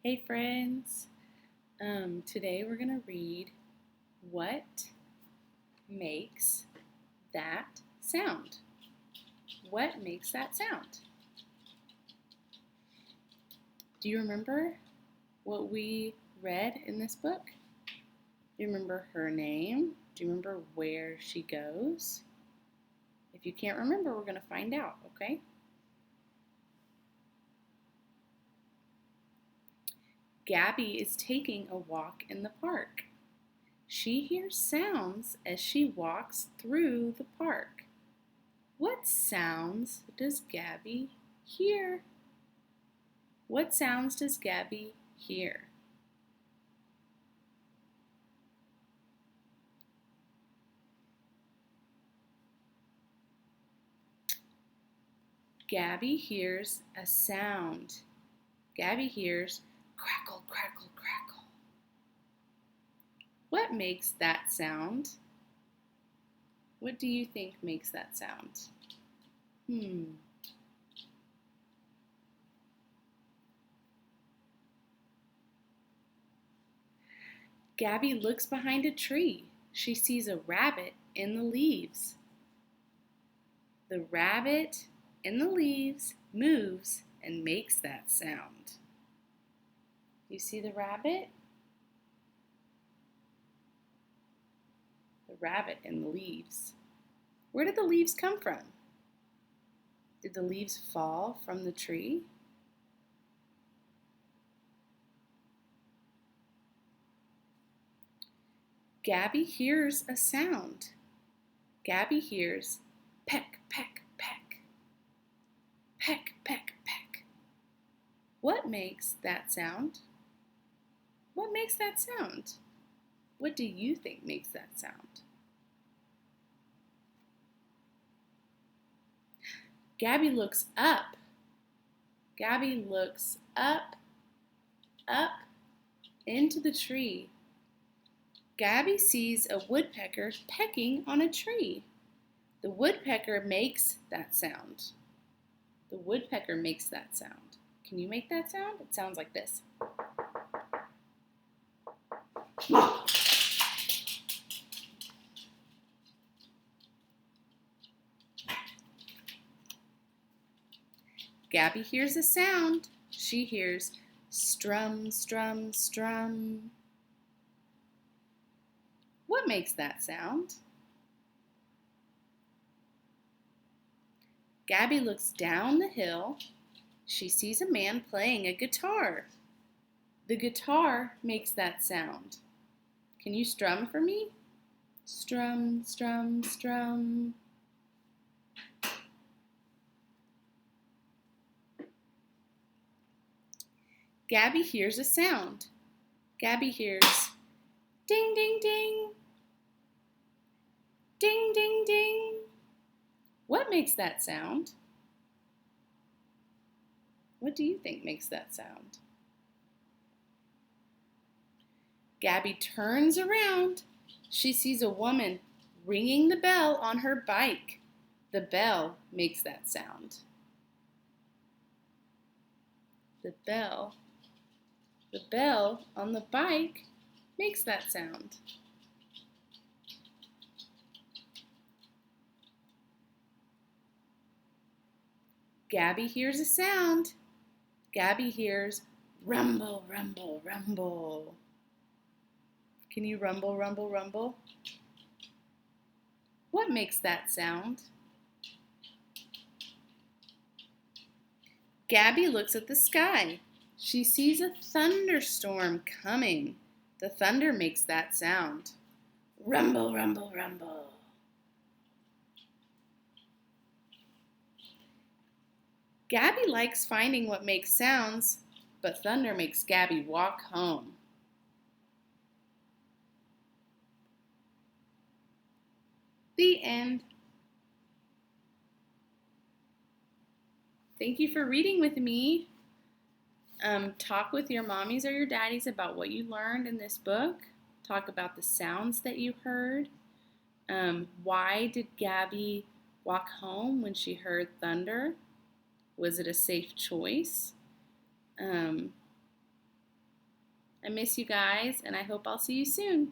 Hey friends, today we're going to read What Makes That Sound? What makes that sound? Do you remember what we read in this book? Do you remember her name? Do you remember where she goes? If you can't remember, we're going to find out, okay? Gabby is taking a walk in the park. She hears sounds as she walks through the park. What sounds does Gabby hear? What sounds does Gabby hear? Gabby hears a sound. Gabby hears crackle, crackle, crackle. What makes that sound? What do you think makes that sound? Gabby looks behind a tree. She sees a rabbit in the leaves. The rabbit in the leaves moves and makes that sound. You see the rabbit? The rabbit in the leaves. Where did the leaves come from? Did the leaves fall from the tree? Gabby hears a sound. Gabby hears peck, peck, peck. Peck, peck, peck. What makes that sound? What makes that sound? What do you think makes that sound? Gabby looks up. Gabby looks up, up into the tree. Gabby sees a woodpecker pecking on a tree. The woodpecker makes that sound. The woodpecker makes that sound. Can you make that sound? It sounds like this. Gabby hears a sound. She hears strum, strum, strum. What makes that sound? Gabby looks down the hill. She sees a man playing a guitar. The guitar makes that sound. Can you strum for me? Strum, strum, strum. Gabby hears a sound. Gabby hears ding, ding, ding. Ding, ding, ding. What makes that sound? What do you think makes that sound? Gabby turns around. She sees a woman ringing the bell on her bike. The bell makes that sound. The bell on the bike makes that sound. Gabby hears a sound. Gabby hears rumble, rumble, rumble. Can you rumble, rumble, rumble? What makes that sound? Gabby looks at the sky. She sees a thunderstorm coming. The thunder makes that sound. Rumble, rumble, rumble. Gabby likes finding what makes sounds, but thunder makes Gabby walk home. The end. Thank you for reading with me. Talk with your mommies or your daddies about what you learned in this book. Talk about the sounds that you heard. Why did Gabby walk home when she heard thunder? Was it a safe choice? I miss you guys, and I hope I'll see you soon.